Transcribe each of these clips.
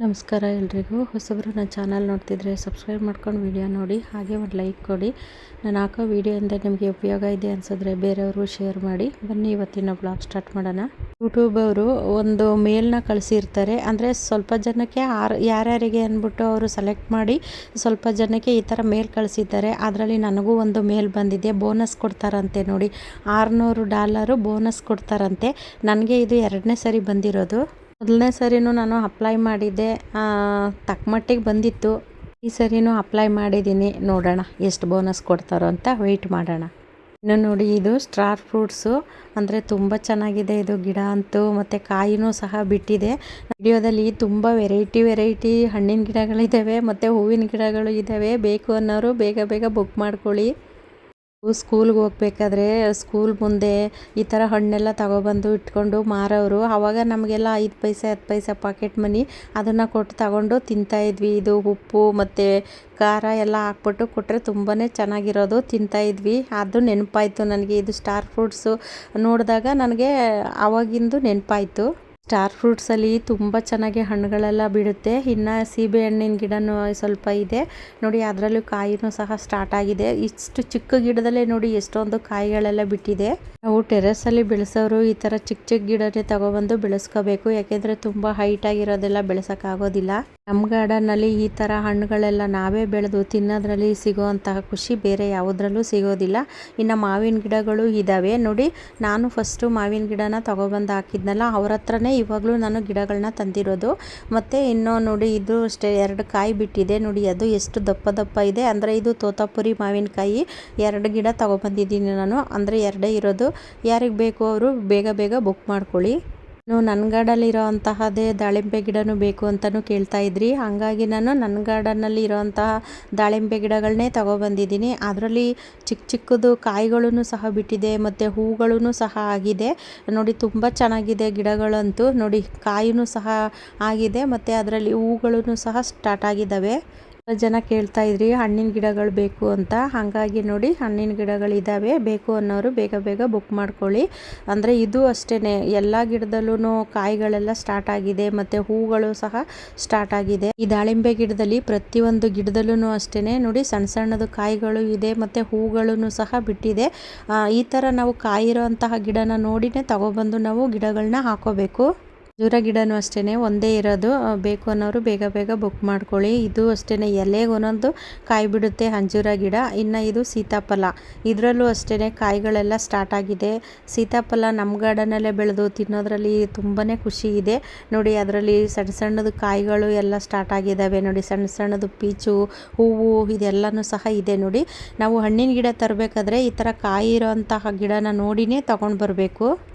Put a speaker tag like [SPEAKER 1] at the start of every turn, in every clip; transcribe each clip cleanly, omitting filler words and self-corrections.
[SPEAKER 1] ನಮಸ್ಕಾರ ಎಲ್ರಿಗೂ. ಹೊಸಬರು ನನ್ನ ಚಾನಲ್ ನೋಡ್ತಿದ್ರೆ ಸಬ್ಸ್ಕ್ರೈಬ್ ಮಾಡ್ಕೊಂಡು ವಿಡಿಯೋ ನೋಡಿ, ಹಾಗೆ ಒಂದು ಲೈಕ್ ಕೊಡಿ. ನಾನು ಹಾಕೋ ವಿಡಿಯೋಯಿಂದ ನಿಮಗೆ ಉಪಯೋಗ ಇದೆ ಅನಿಸಿದ್ರೆ ಬೇರೆಯವ್ರಿಗೂ ಶೇರ್ ಮಾಡಿ. ಬನ್ನಿ ಇವತ್ತಿನ ಬ್ಲಾಗ್ ಸ್ಟಾರ್ಟ್ ಮಾಡೋಣ. ಯೂಟ್ಯೂಬ್ ಅವರು ಒಂದು ಮೇಲ್ನ ಕಳಿಸಿರ್ತಾರೆ, ಅಂದರೆ ಸ್ವಲ್ಪ ಜನಕ್ಕೆ ಯಾರ್ಯಾರಿಗೆ ಅಂದ್ಬಿಟ್ಟು ಅವರು ಸೆಲೆಕ್ಟ್ ಮಾಡಿ ಸ್ವಲ್ಪ ಜನಕ್ಕೆ ಈ ಥರ ಮೇಲ್ ಕಳಿಸಿದ್ದಾರೆ. ಅದರಲ್ಲಿ ನನಗೂ ಒಂದು ಮೇಲ್ ಬಂದಿದೆ. ಬೋನಸ್ ಕೊಡ್ತಾರಂತೆ ನೋಡಿ, $600 ಬೋನಸ್ ಕೊಡ್ತಾರಂತೆ. ನನಗೆ ಇದು 2ನೇ ಸರಿ ಬಂದಿರೋದು. ಮೊದಲನೇ ಸರಿನೂ ನಾನು ಅಪ್ಲೈ ಮಾಡಿದ್ದೆ, ತಕ್ಕಮಟ್ಟಿಗೆ ಬಂದಿತ್ತು. ಈ ಸರಿನೂ ಅಪ್ಲೈ ಮಾಡಿದ್ದೀನಿ, ನೋಡೋಣ ಎಷ್ಟು ಬೋನಸ್ ಕೊಡ್ತಾರೋ ಅಂತ ವೆಯ್ಟ್ ಮಾಡೋಣ. ಇನ್ನು ನೋಡಿ, ಇದು ಸ್ಟಾರ್ ಫ್ರೂಟ್ಸು, ಅಂದರೆ ತುಂಬ ಚೆನ್ನಾಗಿದೆ ಇದು ಗಿಡ ಅಂತೂ, ಮತ್ತು ಕಾಯಿನೂ ಸಹ ಬಿಟ್ಟಿದೆ. ವಿಡಿಯೋದಲ್ಲಿ ತುಂಬ ವೆರೈಟಿ ಹಣ್ಣಿನ ಗಿಡಗಳಿದ್ದಾವೆ ಮತ್ತು ಹೂವಿನ ಗಿಡಗಳು ಇದ್ದಾವೆ. ಬೇಕು ಅನ್ನೋರು ಬೇಗ ಬೇಗ ಬುಕ್ ಮಾಡ್ಕೊಳ್ಳಿ. ಸ್ಕೂಲ್ಗೆ ಹೋಗ್ಬೇಕಾದ್ರೆ ಸ್ಕೂಲ್ ಮುಂದೆ ಈ ಥರ ಹಣ್ಣೆಲ್ಲ ತಗೊಬಂದು ಇಟ್ಕೊಂಡು ಮಾರೋರು. ಆವಾಗ ನಮಗೆಲ್ಲ 5 ಪೈಸೆ 10 ಪೈಸೆ ಪಾಕೆಟ್ ಮನಿ ಅದನ್ನು ಕೊಟ್ಟು ತಗೊಂಡು ತಿಂತಾಯಿದ್ವಿ. ಇದು ಉಪ್ಪು ಮತ್ತು ಖಾರ ಎಲ್ಲ ಹಾಕ್ಬಿಟ್ಟು ಕೊಟ್ಟರೆ ತುಂಬಾ ಚೆನ್ನಾಗಿರೋದು, ತಿಂತಾಯಿದ್ವಿ. ಅದು ನೆನಪಾಯಿತು ನನಗೆ. ಇದು ಸ್ಟಾರ್ ಫ್ರೂಟ್ಸು ನೋಡಿದಾಗ ನನಗೆ ಆವಾಗಿಂದು ನೆನಪಾಯಿತು. ಸ್ಟಾರ್ ಫ್ರೂಟ್ಸಲ್ಲಿ ತುಂಬ ಚೆನ್ನಾಗಿ ಹಣ್ಣುಗಳೆಲ್ಲ ಬಿಡುತ್ತೆ. ಇನ್ನು ಸೀಬೆ ಹಣ್ಣಿನ ಗಿಡನೂ ಸ್ವಲ್ಪ ಇದೆ ನೋಡಿ, ಅದರಲ್ಲೂ ಕಾಯಿನೂ ಸಹ ಸ್ಟಾರ್ಟ್ ಆಗಿದೆ. ಇಷ್ಟು ಚಿಕ್ಕ ಗಿಡದಲ್ಲೇ ನೋಡಿ ಎಷ್ಟೊಂದು ಕಾಯಿಗಳೆಲ್ಲ ಬಿಟ್ಟಿದೆ. ನಾವು ಟೆರೆಸಲ್ಲಿ ಬೆಳೆಸೋರು ಈ ಥರ ಚಿಕ್ಕ ಗಿಡನೇ ತಗೊಬಂದು ಬೆಳೆಸ್ಕೋಬೇಕು, ಯಾಕೆಂದರೆ ತುಂಬ ಹೈಟ್ ಆಗಿರೋದೆಲ್ಲ ಬೆಳೆಸೋಕ್ಕಾಗೋದಿಲ್ಲ. ನಮ್ಮ ಗಾರ್ಡನ್ನಲ್ಲಿ ಈ ಥರ ಹಣ್ಣುಗಳೆಲ್ಲ ನಾವೇ ಬೆಳೆದು ತಿನ್ನೋದ್ರಲ್ಲಿ ಸಿಗೋವಂತಹ ಖುಷಿ ಬೇರೆ ಯಾವುದ್ರಲ್ಲೂ ಸಿಗೋದಿಲ್ಲ. ಇನ್ನು ಮಾವಿನ ಗಿಡಗಳು ಇದ್ದಾವೆ ನೋಡಿ. ನಾನು ಫಸ್ಟು ಮಾವಿನ ಗಿಡನ ತಗೊಬಂದು ಹಾಕಿದ್ನಲ್ಲ, ಅವ್ರ ಹತ್ರನೇ ಇವಾಗಲೂ ನಾನು ಗಿಡಗಳನ್ನ ತಂದಿರೋದು. ಮತ್ತು ಇನ್ನೂ ನೋಡಿ, ಇದು ಅಷ್ಟೇ 2 ಕಾಯಿ ಬಿಟ್ಟಿದೆ ನೋಡಿ. ಅದು ಎಷ್ಟು ದಪ್ಪ ಇದೆ ಅಂದರೆ, ಇದು ತೋತಾಪುರಿ ಮಾವಿನಕಾಯಿ 2 ಗಿಡ ತಗೊಬಂದಿದ್ದೀನಿ ನಾನು, ಅಂದರೆ 2 ಇರೋದು. ಯಾರಿಗೆ ಬೇಕು ಅವರು ಬೇಗ ಬೇಗ ಬುಕ್ ಮಾಡ್ಕೊಳ್ಳಿ. ನನ್ನ ಗಾರ್ಡಲ್ಲಿ ಇರೋವಂತಹದ್ದೇ ದಾಳಿಂಬೆ ಗಿಡನೂ ಬೇಕು ಅಂತಲೂ ಕೇಳ್ತಾ ಇದ್ರಿ. ಹಾಗಾಗಿ ನಾನು ನನ್ನ ಗಾರ್ಡನ್ನಲ್ಲಿ ಇರೋವಂತಹ ದಾಳಿಂಬೆ ಗಿಡಗಳನ್ನೇ ತಗೊಬಂದಿದ್ದೀನಿ. ಅದರಲ್ಲಿ ಚಿಕ್ಕದು ಕಾಯಿಗಳೂ ಸಹ ಬಿಟ್ಟಿದೆ ಮತ್ತು ಹೂಗಳೂ ಸಹ ಆಗಿದೆ ನೋಡಿ. ತುಂಬ ಚೆನ್ನಾಗಿದೆ ಗಿಡಗಳಂತೂ ನೋಡಿ. ಕಾಯಿನೂ ಸಹ ಆಗಿದೆ ಮತ್ತು ಅದರಲ್ಲಿ ಹೂಗಳೂ ಸಹ ಸ್ಟಾರ್ಟ್ ಆಗಿದ್ದಾವೆ. ಜನ ಕೇಳ್ತಾ ಇದ್ರಿ ಹಣ್ಣಿನ ಗಿಡಗಳು ಬೇಕು ಅಂತ, ಹಾಗಾಗಿ ನೋಡಿ ಹಣ್ಣಿನ ಗಿಡಗಳಿದ್ದಾವೆ. ಬೇಕು ಅನ್ನೋರು ಬೇಗ ಬೇಗ ಬುಕ್ ಮಾಡ್ಕೊಳ್ಳಿ. ಅಂದರೆ ಇದು ಅಷ್ಟೇ, ಎಲ್ಲ ಗಿಡದಲ್ಲೂ ಕಾಯಿಗಳೆಲ್ಲ ಸ್ಟಾರ್ಟ್ ಆಗಿದೆ ಮತ್ತು ಹೂಗಳು ಸಹ ಸ್ಟಾರ್ಟ್ ಆಗಿದೆ. ಈ ದಾಳಿಂಬೆ ಗಿಡದಲ್ಲಿ ಪ್ರತಿಯೊಂದು ಗಿಡದಲ್ಲೂ ಅಷ್ಟೇ ನೋಡಿ, ಸಣ್ಣದು ಕಾಯಿಗಳು ಇದೆ ಮತ್ತು ಹೂಗಳೂ ಸಹ ಬಿಟ್ಟಿದೆ. ಈ ಥರ ನಾವು ಕಾಯಿರೋಂತಹ ಗಿಡನ ನೋಡಿನೇ ತಗೊಬಂದು ನಾವು ಗಿಡಗಳನ್ನ ಹಾಕೋಬೇಕು. ಖರ್ಜೂರ ಗಿಡನೂ ಅಷ್ಟೇ, ಒಂದೇ ಇರೋದು. ಬೇಕು ಅನ್ನೋರು ಬೇಗ ಬೇಗ ಬುಕ್ ಮಾಡ್ಕೊಳ್ಳಿ. ಇದು ಅಷ್ಟೇ, ಎಲೆಗೆ ಒಂದೊಂದು ಕಾಯಿ ಬಿಡುತ್ತೆ ಖರ್ಜೂರ ಗಿಡ. ಇನ್ನು ಇದು ಸೀತಾಫಲ, ಇದರಲ್ಲೂ ಅಷ್ಟೇ ಕಾಯಿಗಳೆಲ್ಲ ಸ್ಟಾರ್ಟ್ ಆಗಿದೆ. ಸೀತಾಫಲ ನಮ್ಮ ಗಾರ್ಡನಲ್ಲೇ ಬೆಳೆದು ತಿನ್ನೋದ್ರಲ್ಲಿ ತುಂಬಾ ಖುಷಿ ಇದೆ ನೋಡಿ. ಅದರಲ್ಲಿ ಸಣ್ಣದು ಕಾಯಿಗಳು ಎಲ್ಲ ಸ್ಟಾರ್ಟ್ ಆಗಿದ್ದಾವೆ ನೋಡಿ. ಸಣ್ಣದು ಪೀಚು ಹೂವು ಇದೆಲ್ಲನೂ ಸಹ ಇದೆ ನೋಡಿ. ನಾವು ಹಣ್ಣಿನ ಗಿಡ ತರಬೇಕಾದ್ರೆ ಈ ಥರ ಕಾಯಿ ಇರೋಂತಹ ಗಿಡನ ನೋಡಿನೇ ತಗೊಂಡು ಬರಬೇಕು.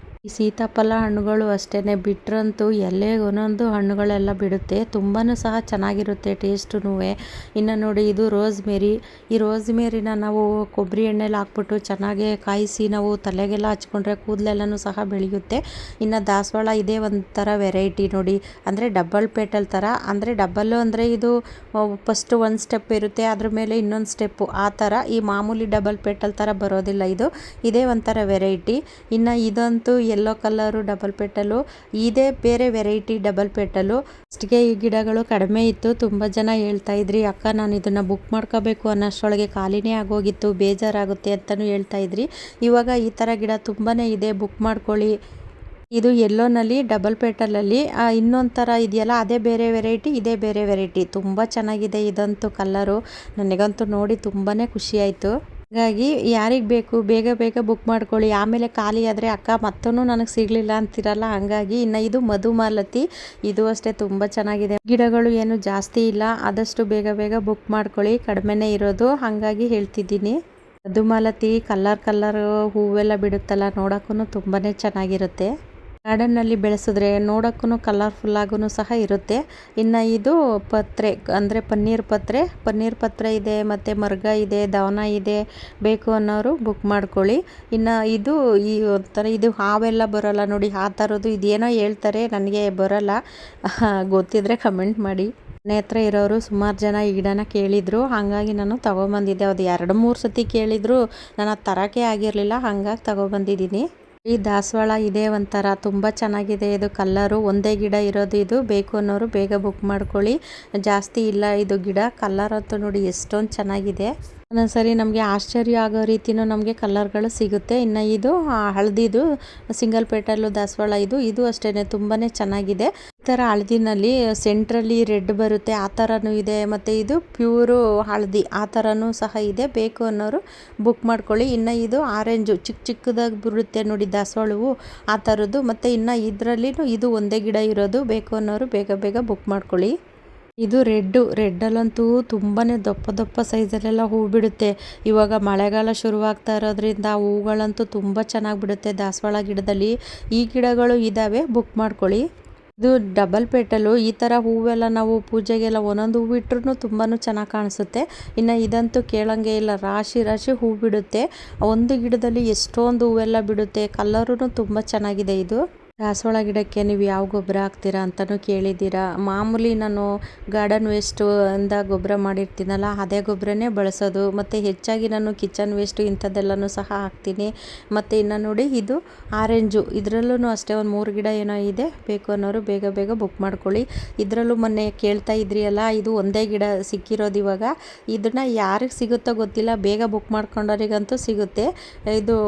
[SPEAKER 1] ಈ ಸೀತಾಫಲ ಹಣ್ಣುಗಳು ಅಷ್ಟೇ, ಬಿಟ್ರಂತೂ ಎಲೆಗೆ ಒಂದೊಂದು ಹಣ್ಣುಗಳೆಲ್ಲ ಬಿಡುತ್ತೆ. ತುಂಬಾ ಸಹ ಚೆನ್ನಾಗಿರುತ್ತೆ ಟೇಸ್ಟೂ. ಇನ್ನು ನೋಡಿ, ಇದು ರೋಸ್ಮೇರಿ. ಈ ರೋಸ್ಮೇರಿನ ನಾವು ಕೊಬ್ಬರಿ ಎಣ್ಣೆಲಿ ಹಾಕ್ಬಿಟ್ಟು ಚೆನ್ನಾಗಿ ಕಾಯಿಸಿ ನಾವು ತಲೆಗೆಲ್ಲ ಹಚ್ಕೊಂಡ್ರೆ ಕೂದಲೆಲ್ಲನೂ ಸಹ ಬೆಳೆಯುತ್ತೆ. ಇನ್ನು ದಾಸವಾಳ ಇದೇ ಒಂಥರ ವೆರೈಟಿ ನೋಡಿ, ಅಂದರೆ ಡಬಲ್ ಪೇಟಲ್ ಥರ. ಅಂದರೆ ಡಬಲ್ಲು ಅಂದರೆ ಇದು ಫಸ್ಟು ಒಂದು ಸ್ಟೆಪ್ ಇರುತ್ತೆ, ಅದ್ರ ಮೇಲೆ ಇನ್ನೊಂದು ಸ್ಟೆಪ್ಪು, ಆ ಥರ. ಈ ಮಾಮೂಲಿ ಡಬಲ್ ಪೇಟಲ್ ಥರ ಬರೋದಿಲ್ಲ ಇದು. ಇದೇ ಒಂಥರ ವೆರೈಟಿ. ಇನ್ನು ಇದಂತೂ ಯೆಲ್ಲೋ ಕಲರು ಡಬಲ್ ಪೆಟಲು, ಇದೇ ಬೇರೆ ವೆರೈಟಿ ಡಬಲ್ ಪೆಟಲು. ಫಸ್ಟ್ಗೆ ಈ ಗಿಡಗಳು ಕಡಿಮೆ ಇತ್ತು. ತುಂಬ ಜನ ಹೇಳ್ತಾ ಇದ್ರಿ, ಅಕ್ಕ ನಾನು ಇದನ್ನು ಬುಕ್ ಮಾಡ್ಕೋಬೇಕು ಅನ್ನೋಷ್ಟರೊಳಗೆ ಖಾಲಿನೇ ಆಗೋಗಿತ್ತು, ಬೇಜಾರಾಗುತ್ತೆ ಅಂತಲೂ ಹೇಳ್ತಾ ಇದ್ರಿ. ಇವಾಗ ಈ ಥರ ಗಿಡ ತುಂಬಾ ಇದೆ, ಬುಕ್ ಮಾಡ್ಕೊಳ್ಳಿ. ಇದು ಯೆಲ್ಲೋನಲ್ಲಿ ಡಬಲ್ ಪೆಟಲಲ್ಲಿ ಇನ್ನೊಂದು ಥರ ಇದೆಯಲ್ಲ, ಅದೇ ಬೇರೆ ವೆರೈಟಿ, ಇದೇ ಬೇರೆ ವೆರೈಟಿ. ತುಂಬ ಚೆನ್ನಾಗಿದೆ ಇದಂತೂ ಕಲರು. ನನಗಂತೂ ನೋಡಿ ತುಂಬಾ ಖುಷಿ ಆಯಿತು. ಹಾಗಾಗಿ ಯಾರಿಗೆ ಬೇಕು ಬೇಗ ಬೇಗ ಬುಕ್ ಮಾಡ್ಕೊಳ್ಳಿ. ಆಮೇಲೆ ಖಾಲಿ ಆದರೆ ಅಕ್ಕ ಮತ್ತೂ ನನಗೆ ಸಿಗಲಿಲ್ಲ ಅಂತಿರಲ್ಲ, ಹಾಗಾಗಿ. ಇನ್ನು ಇದು ಮಧುಮಾಲತಿ, ಇದು ಅಷ್ಟೇ ತುಂಬ ಚೆನ್ನಾಗಿದೆ. ಗಿಡಗಳು ಏನು ಜಾಸ್ತಿ ಇಲ್ಲ, ಆದಷ್ಟು ಬೇಗ ಬೇಗ ಬುಕ್ ಮಾಡ್ಕೊಳ್ಳಿ, ಕಡಿಮೆನೇ ಇರೋದು, ಹಾಗಾಗಿ ಹೇಳ್ತಿದ್ದೀನಿ. ಮಧುಮಾಲತಿ ಕಲರ್ ಹೂವೆಲ್ಲ ಬಿಡುತ್ತಲ್ಲ, ನೋಡೋಕ್ಕೂ ತುಂಬಾ ಚೆನ್ನಾಗಿರುತ್ತೆ. ಗಾರ್ಡನ್ನಲ್ಲಿ ಬೆಳೆಸಿದ್ರೆ ನೋಡೋಕ್ಕೂ ಕಲರ್ಫುಲ್ಲಾಗೂ ಸಹ ಇರುತ್ತೆ. ಇನ್ನು ಇದು ಪತ್ರೆ, ಅಂದರೆ ಪನ್ನೀರ್ ಪತ್ರೆ ಇದೆ ಮತ್ತು ಮರ್ಗ ಇದೆ, ದವನ ಇದೆ. ಬೇಕು ಅನ್ನೋರು ಬುಕ್ ಮಾಡ್ಕೊಳ್ಳಿ. ಇನ್ನು ಇದು ಈ ಒಂಥರ ಇದು ಹಾವೆಲ್ಲ ಬರೋಲ್ಲ ನೋಡಿ, ಆ ಥರದ್ದು ಇದೇನೋ ಹೇಳ್ತಾರೆ, ನನಗೆ ಬರೋಲ್ಲ, ಗೊತ್ತಿದ್ದರೆ ಕಮೆಂಟ್ ಮಾಡಿ. ಮನೆ ಹತ್ರ ಇರೋರು ಸುಮಾರು ಜನ ಈ ಗಿಡನ ಕೇಳಿದರು, ಹಾಗಾಗಿ ನಾನು ತಗೊಬಂದಿದ್ದೆ. ಅದು 2-3 ಸತಿ ಕೇಳಿದ್ರು ನಾನು ಅದು ತರೋಕ್ಕೆ ಆಗಿರಲಿಲ್ಲ, ಹಾಗಾಗಿ ತಗೊಬಂದಿದ್ದೀನಿ. ಈ ದಾಸವಾಳ ಇದೆ ಒಂಥರ ತುಂಬ ಚೆನ್ನಾಗಿದೆ. ಇದು ಕಲ್ಲರು ಒಂದೇ ಗಿಡ ಇರೋದು. ಇದು ಬೇಕು ಅನ್ನೋರು ಬೇಗ ಬುಕ್ ಮಾಡ್ಕೊಳ್ಳಿ. ಜಾಸ್ತಿ ಇಲ್ಲ ಇದು ಗಿಡ. ಕಲ್ಲರ್ ಅಂತೂ ನೋಡಿ ಎಷ್ಟೊಂದು ಚೆನ್ನಾಗಿದೆ. ಒಂದೊಂದ್ಸರಿ ನಮಗೆ ಆಶ್ಚರ್ಯ ಆಗೋ ರೀತಿನೂ ನಮಗೆ ಕಲ್ಲರ್ಗಳು ಸಿಗುತ್ತೆ. ಇನ್ನು ಇದು ಹಳದಿದು ಸಿಂಗಲ್ ಪೇಟಲ್ಲು ದಾಸವಾಳ ಇದು ಅಷ್ಟೇ ತುಂಬಾ ಚೆನ್ನಾಗಿದೆ. ಈ ಥರ ಹಳದಿನಲ್ಲಿ ಸೆಂಟ್ರಲ್ಲಿ ರೆಡ್ ಬರುತ್ತೆ ಆ ಥರನೂ ಇದೆ. ಮತ್ತು ಇದು ಪ್ಯೂರು ಹಳದಿ ಆ ಥರನೂ ಸಹ ಇದೆ. ಬೇಕು ಅನ್ನೋರು ಬುಕ್ ಮಾಡ್ಕೊಳ್ಳಿ. ಇನ್ನು ಇದು ಆರೆಂಜು ಚಿಕ್ಕದಾಗಿ ಬರುತ್ತೆ ನೋಡಿ ದಾಸವಾಳವು ಆ ಥರದ್ದು. ಮತ್ತು ಇನ್ನು ಇದರಲ್ಲಿನೂ ಇದು ಒಂದೇ ಗಿಡ ಇರೋದು. ಬೇಕು ಅನ್ನೋರು ಬೇಗ ಬೇಗ ಬುಕ್ ಮಾಡ್ಕೊಳ್ಳಿ. ಇದು ರೆಡ್ಡಲ್ಲಂತೂ ತುಂಬಾ ದಪ್ಪ ಸೈಜಲ್ಲೆಲ್ಲ ಹೂ ಬಿಡುತ್ತೆ. ಇವಾಗ ಮಳೆಗಾಲ ಶುರುವಾಗ್ತಾ ಇರೋದ್ರಿಂದ ಹೂಗಳಂತೂ ತುಂಬ ಚೆನ್ನಾಗಿ ಬಿಡುತ್ತೆ ದಾಸವಾಳ ಗಿಡದಲ್ಲಿ. ಈ ಗಿಡಗಳು ಇದ್ದಾವೆ, ಬುಕ್ ಮಾಡ್ಕೊಳ್ಳಿ. ಇದು ಡಬಲ್ ಪೇಟಲು. ಈ ಥರ ಹೂವೆಲ್ಲ ನಾವು ಪೂಜೆಗೆಲ್ಲ ಒಂದೊಂದು ಹೂವು ಇಟ್ರೂ ತುಂಬಾ ಚೆನ್ನಾಗಿ ಕಾಣಿಸುತ್ತೆ. ಇನ್ನು ಇದಂತೂ ಕೇಳಂಗೆ ಇಲ್ಲ, ರಾಶಿ ಹೂ ಬಿಡುತ್ತೆ. ಒಂದು ಗಿಡದಲ್ಲಿ ಎಷ್ಟೊಂದು ಹೂವೆಲ್ಲ ಬಿಡುತ್ತೆ. ಕಲ್ಲರೂ ತುಂಬ ಚೆನ್ನಾಗಿದೆ. ಇದು ದಾಸವಾಳ ಗಿಡಕ್ಕೆ ನೀವು ಯಾವ ಗೊಬ್ಬರ ಹಾಕ್ತೀರಾ ಅಂತಲೂ ಕೇಳಿದ್ದೀರಾ. ಮಾಮೂಲಿ ನಾನು ಗಾರ್ಡನ್ ವೇಸ್ಟು ಇಂದ ಗೊಬ್ಬರ ಮಾಡಿರ್ತೀನಲ್ಲ ಅದೇ ಗೊಬ್ಬರನೇ ಬಳಸೋದು. ಮತ್ತು ಹೆಚ್ಚಾಗಿ ನಾನು ಕಿಚನ್ ವೇಸ್ಟು ಇಂಥದ್ದೆಲ್ಲನೂ ಸಹ ಹಾಕ್ತೀನಿ. ಮತ್ತು ಇನ್ನು ನೋಡಿ ಇದು ಆರೆಂಜು, ಇದರಲ್ಲೂ ಅಷ್ಟೇ ಒಂದು 3 ಗಿಡ ಏನೋ ಇದೆ. ಬೇಕು ಅನ್ನೋರು ಬೇಗ ಬೇಗ ಬುಕ್ ಮಾಡ್ಕೊಳ್ಳಿ. ಇದರಲ್ಲೂ ಮೊನ್ನೆ ಕೇಳ್ತಾ ಇದ್ರಿ ಅಲ್ಲ, ಇದು ಒಂದೇ ಗಿಡ ಸಿಕ್ಕಿರೋದು ಇವಾಗ. ಇದನ್ನು ಯಾರಿಗೆ ಸಿಗುತ್ತೋ ಗೊತ್ತಿಲ್ಲ, ಬೇಗ ಬುಕ್ ಮಾಡ್ಕೊಂಡವರಿಗಂತೂ ಸಿಗುತ್ತೆ. ಇದು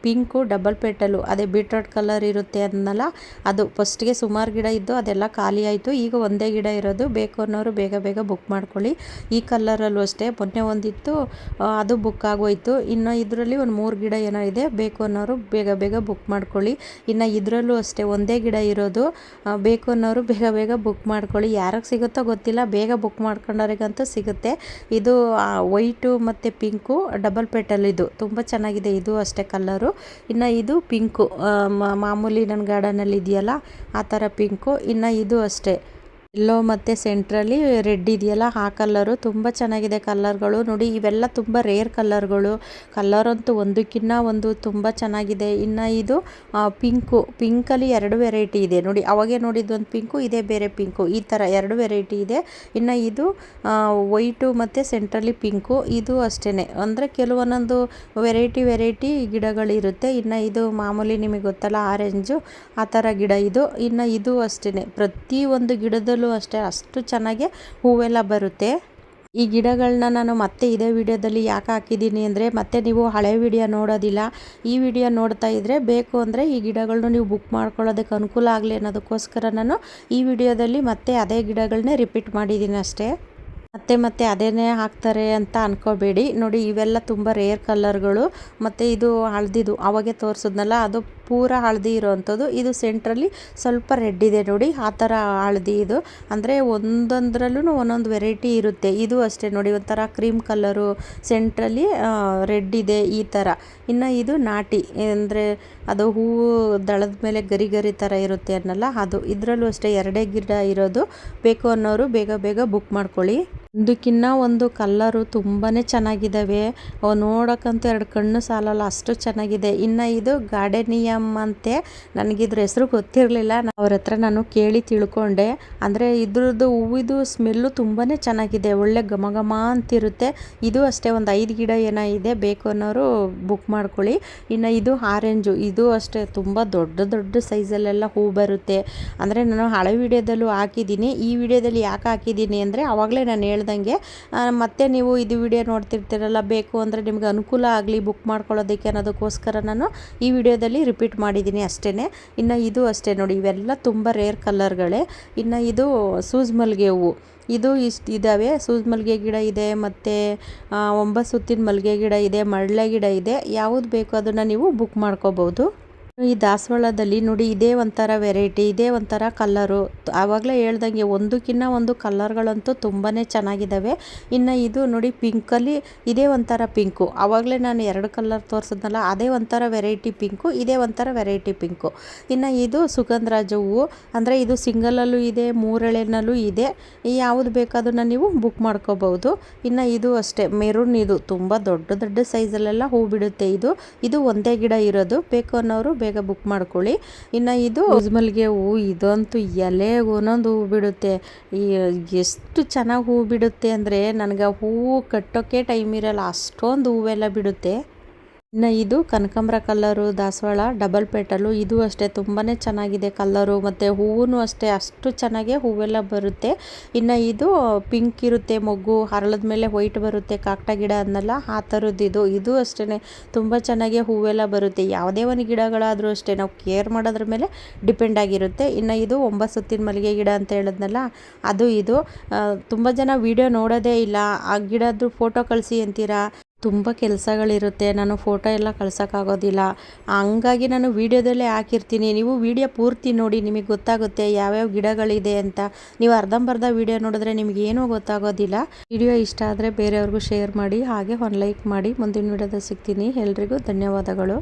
[SPEAKER 1] ಪಿಂಕು ಡಬಲ್ ಪೇಟಲು, ಅದೇ ಬೀಟ್ರೋಟ್ ಕಲರ್ ಇರುತ್ತೆ ಅದನ್ನೆಲ್ಲ, ಅದು ಫಸ್ಟ್ಗೆ ಸುಮಾರು ಗಿಡ ಇದ್ದು ಅದೆಲ್ಲ ಖಾಲಿ ಆಯಿತು. ಈಗ ಒಂದೇ ಗಿಡ ಇರೋದು. ಬೇಕು ಅನ್ನೋರು ಬೇಗ ಬೇಗ ಬುಕ್ ಮಾಡ್ಕೊಳ್ಳಿ. ಈ ಕಲ್ಲರಲ್ಲೂ ಅಷ್ಟೇ ಮೊನ್ನೆ ಒಂದಿತ್ತು, ಅದು ಬುಕ್ ಆಗೋಯ್ತು. ಇನ್ನು ಇದರಲ್ಲಿ ಒಂದು 3 ಗಿಡ ಏನೋ ಇದೆ. ಬೇಕು ಅನ್ನೋರು ಬೇಗ ಬೇಗ ಬುಕ್ ಮಾಡ್ಕೊಳ್ಳಿ. ಇನ್ನು ಇದರಲ್ಲೂ ಅಷ್ಟೇ ಒಂದೇ ಗಿಡ ಇರೋದು. ಬೇಕು ಅನ್ನೋರು ಬೇಗ ಬೇಗ ಬುಕ್ ಮಾಡ್ಕೊಳ್ಳಿ. ಯಾರಿಗೆ ಸಿಗುತ್ತೋ ಗೊತ್ತಿಲ್ಲ, ಬೇಗ ಬುಕ್ ಮಾಡ್ಕೊಂಡವ್ರಿಗಂತೂ ಸಿಗುತ್ತೆ. ಇದು ವೈಟು ಮತ್ತು ಪಿಂಕು ಡಬಲ್ ಪೇಟಲ್. ಇದು ತುಂಬ ಚೆನ್ನಾಗಿದೆ. ಇದು ಅಷ್ಟೇ ಕಲ್ಲರು. ಇನ್ನು ಇದು ಪಿಂಕು ಮಾಮೂಲಿ ನನ್ನ ಗಾರ್ಡನಲ್ಲಿ ಇದೆಯಲ್ಲ ಆ ಥರ ಪಿಂಕು. ಇನ್ನು ಇದು ಅಷ್ಟೇ ಎಲ್ಲೋ ಮತ್ತು ಸೆಂಟ್ರಲ್ಲಿ ರೆಡ್ ಇದೆಯಲ್ಲ ಆ ಕಲ್ಲರು. ತುಂಬ ಚೆನ್ನಾಗಿದೆ ಕಲ್ಲರ್ಗಳು ನೋಡಿ. ಇವೆಲ್ಲ ತುಂಬ ರೇರ್ ಕಲ್ಲರ್ಗಳು. ಕಲ್ಲರಂತೂ ಒಂದಕ್ಕಿಂತ ಒಂದು ತುಂಬ ಚೆನ್ನಾಗಿದೆ. ಇನ್ನು ಇದು ಪಿಂಕಲ್ಲಿ 2 ವೆರೈಟಿ ಇದೆ ನೋಡಿ. ಅವಾಗೆ ನೋಡಿದ್ದು ಒಂದು ಪಿಂಕು, ಇದೇ ಬೇರೆ ಪಿಂಕು, ಈ ಥರ 2 ವೆರೈಟಿ ಇದೆ. ಇನ್ನು ಇದು ವೈಟು ಮತ್ತು ಸೆಂಟ್ರಲ್ಲಿ ಪಿಂಕು. ಇದು ಅಷ್ಟೇ, ಅಂದರೆ ಕೆಲವೊಂದೊಂದು ವೆರೈಟಿ ಗಿಡಗಳಿರುತ್ತೆ. ಇನ್ನು ಇದು ಮಾಮೂಲಿ ನಿಮಗೆ ಗೊತ್ತಲ್ಲ ಆರೆಂಜು ಆ ಥರ ಗಿಡ ಇದು. ಇನ್ನು ಇದು ಅಷ್ಟೇ, ಪ್ರತಿಯೊಂದು ಗಿಡದಲ್ಲೂ ಅಷ್ಟೇ ಅಷ್ಟು ಚೆನ್ನಾಗಿ ಹೂವೆಲ್ಲ ಬರುತ್ತೆ. ಈ ಗಿಡಗಳನ್ನ ನಾನು ಮತ್ತೆ ಇದೇ ವಿಡಿಯೋದಲ್ಲಿ ಯಾಕೆ ಹಾಕಿದ್ದೀನಿ ಅಂದರೆ, ಮತ್ತೆ ನೀವು ಹಳೆ ವಿಡಿಯೋ ನೋಡೋದಿಲ್ಲ, ಈ ವಿಡಿಯೋ ನೋಡ್ತಾ ಇದ್ದರೆ ಬೇಕು ಅಂದರೆ ಈ ಗಿಡಗಳನ್ನ ನೀವು ಬುಕ್ ಮಾಡ್ಕೊಳ್ಳೋದಕ್ಕೆ ಅನುಕೂಲ ಆಗಲಿ ಅನ್ನೋದಕ್ಕೋಸ್ಕರ ನಾನು ಈ ವಿಡಿಯೋದಲ್ಲಿ ಮತ್ತೆ ಅದೇ ಗಿಡಗಳನ್ನೇ ರಿಪೀಟ್ ಮಾಡಿದ್ದೀನಿ ಅಷ್ಟೇ. ಮತ್ತೆ ಅದೇನೇ ಹಾಕ್ತಾರೆ ಅಂತ ಅನ್ಕೋಬೇಡಿ ನೋಡಿ. ಇವೆಲ್ಲ ತುಂಬ ರೇರ್ ಕಲ್ಲರ್ಗಳು. ಮತ್ತು ಇದು ಹಳದಿದು ಅವಾಗೆ ತೋರಿಸಿದ್ನಲ್ಲ, ಅದು ಪೂರ ಹಳದಿ ಇರೋವಂಥದ್ದು. ಇದು ಸೆಂಟ್ರಲ್ಲಿ ಸ್ವಲ್ಪ ರೆಡ್ ಇದೆ ನೋಡಿ, ಆ ಥರ ಹಳದಿ. ಇದು ಅಂದರೆ ಒಂದೊಂದರಲ್ಲೂ ಒಂದೊಂದು ವೆರೈಟಿ ಇರುತ್ತೆ. ಇದು ಅಷ್ಟೇ ನೋಡಿ, ಒಂಥರ ಕ್ರೀಮ್ ಕಲ್ಲರು, ಸೆಂಟ್ರಲ್ಲಿ ರೆಡ್ ಇದೆ ಈ ಥರ. ಇನ್ನು ಇದು ನಾಟಿ ಅಂದರೆ ಅದು ಹೂವು ದಳದ ಮೇಲೆ ಗರಿ ಥರ ಇರುತ್ತೆ ಅನ್ನಲ್ಲ ಅದು. ಇದರಲ್ಲೂ ಅಷ್ಟೇ 2 ಗಿಡ ಇರೋದು. ಬೇಕು ಅನ್ನೋರು ಬೇಗ ಬೇಗ ಬುಕ್ ಮಾಡ್ಕೊಳ್ಳಿ. ಒಂದಕ್ಕಿಂತ ಒಂದು ಕಲ್ಲರು ತುಂಬಾ ಚೆನ್ನಾಗಿದ್ದಾವೆ. ಅವು ನೋಡೋಕ್ಕಂತೂ 2 ಕಣ್ಣು ಸಾಲಲ್ಲ, ಅಷ್ಟು ಚೆನ್ನಾಗಿದೆ. ಇನ್ನು ಇದು ಗಾರ್ಡೇನಿಯಮ್ ಅಂತೆ. ನನಗಿದ್ರ ಹೆಸರು ಗೊತ್ತಿರಲಿಲ್ಲ. ಅವ್ರ ಹತ್ರ ನಾನು ಕೇಳಿ ತಿಳ್ಕೊಂಡೆ. ಅಂದರೆ ಇದ್ರದ್ದು ಹೂವಿದು ಸ್ಮೆಲ್ಲು ತುಂಬಾ ಚೆನ್ನಾಗಿದೆ, ಒಳ್ಳೆ ಘಮ ಅಂತಿರುತ್ತೆ. ಇದು ಅಷ್ಟೇ ಒಂದು 5 ಗಿಡ ಏನೋ ಇದೆ. ಬೇಕು ಅನ್ನೋರು ಬುಕ್ ಮಾಡ್ಕೊಳ್ಳಿ. ಇನ್ನು ಇದು ಆರೆಂಜು, ಇದು ಅಷ್ಟೇ ತುಂಬ ದೊಡ್ಡ ಸೈಜಲ್ಲೆಲ್ಲ ಹೂ ಬರುತ್ತೆ. ಅಂದರೆ ನಾನು ಹಳೆ ವಿಡಿಯೋದಲ್ಲೂ ಹಾಕಿದ್ದೀನಿ. ಈ ವಿಡಿಯೋದಲ್ಲಿ ಯಾಕೆ ಹಾಕಿದ್ದೀನಿ ಅಂದರೆ, ಆವಾಗಲೇ ನಾನು ಹೇಳ್ದಂಗೆ ಮತ್ತೆ ನೀವು ಇದು ವಿಡಿಯೋ ನೋಡ್ತಿರ್ತೀರಲ್ಲ, ಬೇಕು ಅಂದರೆ ನಿಮ್ಗೆ ಅನುಕೂಲ ಆಗಲಿ ಬುಕ್ ಮಾಡ್ಕೊಳ್ಳೋದಕ್ಕೆ ಅನ್ನೋದಕ್ಕೋಸ್ಕರ ನಾನು ಈ ವಿಡಿಯೋದಲ್ಲಿ ರಿಪೀಟ್ ಮಾಡಿದ್ದೀನಿ ಅಷ್ಟೇ. ಇನ್ನು ಇದು ಅಷ್ಟೇ ನೋಡಿ, ಇವೆಲ್ಲ ತುಂಬ ರೇರ್ ಕಲ್ಲರ್ಗಳೇ. ಇನ್ನು ಇದು ಸೂಜ್ ಮಲ್ಲಿಗೆ ಹೂವು, ಇದು ಇಷ್ಟು ಇದ್ದಾವೆ. ಸೂಜ್ ಮಲ್ಲಿಗೆ ಗಿಡ ಇದೆ, ಮತ್ತು 9 ಸುತ್ತಿನ ಮಲ್ಲಿಗೆ ಗಿಡ ಇದೆ, ಮಳ್ಳೆ ಗಿಡ ಇದೆ. ಯಾವುದು ಬೇಕು ಅದನ್ನು ನೀವು ಬುಕ್ ಮಾಡ್ಕೋಬೋದು. ಈ ದಾಸವಾಳದಲ್ಲಿ ನೋಡಿ, ಇದೇ ಒಂಥರ ವೆರೈಟಿ, ಇದೇ ಒಂಥರ ಕಲ್ಲರು. ಆವಾಗಲೇ ಹೇಳ್ದಂಗೆ ಒಂದಕ್ಕಿಂತ ಒಂದು ಕಲ್ಲರ್ಗಳಂತೂ ತುಂಬಾ ಚೆನ್ನಾಗಿದ್ದಾವೆ. ಇನ್ನು ಇದು ನೋಡಿ ಪಿಂಕಲ್ಲಿ ಇದೇ ಒಂಥರ ಪಿಂಕು. ಆವಾಗಲೇ ನಾನು 2 ಕಲ್ಲರ್ ತೋರಿಸಿದ್ನಲ್ಲ, ಅದೇ ಒಂಥರ ವೆರೈಟಿ ಪಿಂಕು, ಇದೇ ಒಂಥರ ವೆರೈಟಿ ಪಿಂಕು. ಇನ್ನು ಇದು ಸುಗಂಧರಾಜ ಹೂವು. ಅಂದರೆ ಇದು ಸಿಂಗಲಲ್ಲೂ ಇದೆ, 3 ಎಳೆನಲ್ಲೂ ಇದೆ. ಯಾವುದು ಬೇಕಾದನ್ನು ನೀವು ಬುಕ್ ಮಾಡ್ಕೋಬಹುದು. ಇನ್ನು ಇದು ಅಷ್ಟೇ ಮೆರೂನ್. ಇದು ತುಂಬ ದೊಡ್ಡ ಸೈಜಲ್ಲೆಲ್ಲ ಹೂ ಬಿಡುತ್ತೆ. ಇದು ಒಂದೇ ಗಿಡ ಇರೋದು. ಬೇಕು ಅನ್ನೋರು ಬೇಗ ಬುಕ್ ಮಾಡ್ಕೊಳ್ಳಿ. ಇನ್ನು ಇದು ಮಲ್ಲಿಗೆ ಹೂವು, ಇದಂತೂ ಎಲೆಗೆ ಒಂದೊಂದು ಹೂವು ಬಿಡುತ್ತೆ. ಎಷ್ಟು ಚೆನ್ನಾಗಿ ಹೂವು ಬಿಡುತ್ತೆ ಅಂದರೆ ನನಗೆ ಹೂವು ಕಟ್ಟೋಕ್ಕೆ ಟೈಮ್ ಇರಲ್ಲ, ಅಷ್ಟೊಂದು ಹೂವೆಲ್ಲ ಬಿಡುತ್ತೆ. ಇನ್ನು ಇದು ಕನಕಾಂಬರ ಕಲ್ಲರು ದಾಸವಾಳ ಡಬಲ್ ಪೆಟಲು. ಇದು ಅಷ್ಟೇ ತುಂಬಾ ಚೆನ್ನಾಗಿದೆ ಕಲ್ಲರು, ಮತ್ತು ಹೂವು ಅಷ್ಟೇ ಅಷ್ಟು ಚೆನ್ನಾಗೆ ಹೂವೆಲ್ಲ ಬರುತ್ತೆ. ಇನ್ನು ಇದು ಪಿಂಕ್ ಇರುತ್ತೆ ಮೊಗ್ಗು, ಹರಳದ ಮೇಲೆ ವೈಟ್ ಬರುತ್ತೆ, ಕಾಕಡ ಗಿಡ ಅನ್ನಲ್ಲ ಆ ಥರದ್ದು. ಇದು ಅಷ್ಟೇ ತುಂಬ ಚೆನ್ನಾಗಿ ಹೂವೆಲ್ಲ ಬರುತ್ತೆ. ಯಾವುದೇ ಒಂದು ಗಿಡಗಳಾದರೂ ಅಷ್ಟೇ ನಾವು ಕೇರ್ ಮಾಡೋದ್ರ ಮೇಲೆ ಡಿಪೆಂಡ್ ಆಗಿರುತ್ತೆ. ಇನ್ನು ಇದು 9 ಸುತ್ತಿನ ಮಲ್ಲಿಗೆ ಗಿಡ ಅಂತ ಹೇಳಿದ್ನಲ್ಲ, ಅದು ಇದು ತುಂಬ ಜನ ವಿಡಿಯೋ ನೋಡೋದೇ ಇಲ್ಲ. ಆ ಗಿಡದ್ದು ಫೋಟೋ ಕಳಿಸಿ ಅಂತೀರಾ, ತುಂಬ ಕೆಲಸಗಳಿರುತ್ತೆ, ನಾನು ಫೋಟೋ ಎಲ್ಲ ಕಳ್ಸೋಕ್ಕಾಗೋದಿಲ್ಲ. ಹಂಗಾಗಿ ನಾನು ವೀಡಿಯೋದಲ್ಲೇ ಹಾಕಿರ್ತೀನಿ. ನೀವು ವೀಡಿಯೋ ಪೂರ್ತಿ ನೋಡಿ, ನಿಮಗೆ ಗೊತ್ತಾಗುತ್ತೆ ಯಾವ್ಯಾವ ಗಿಡಗಳಿದೆ ಅಂತ. ನೀವು ಅರ್ಧಂಬರ್ಧ ವೀಡಿಯೋ ನೋಡಿದ್ರೆ ನಿಮಗೇನೂ ಗೊತ್ತಾಗೋದಿಲ್ಲ. ವಿಡಿಯೋ ಇಷ್ಟ ಆದರೆ ಬೇರೆಯವ್ರಿಗೂ ಶೇರ್ ಮಾಡಿ, ಹಾಗೆ ಒಂದು ಲೈಕ್ ಮಾಡಿ. ಮುಂದಿನ ವೀಡಿಯೋದಲ್ಲಿ ಸಿಗ್ತೀನಿ. ಎಲ್ರಿಗೂ ಧನ್ಯವಾದಗಳು.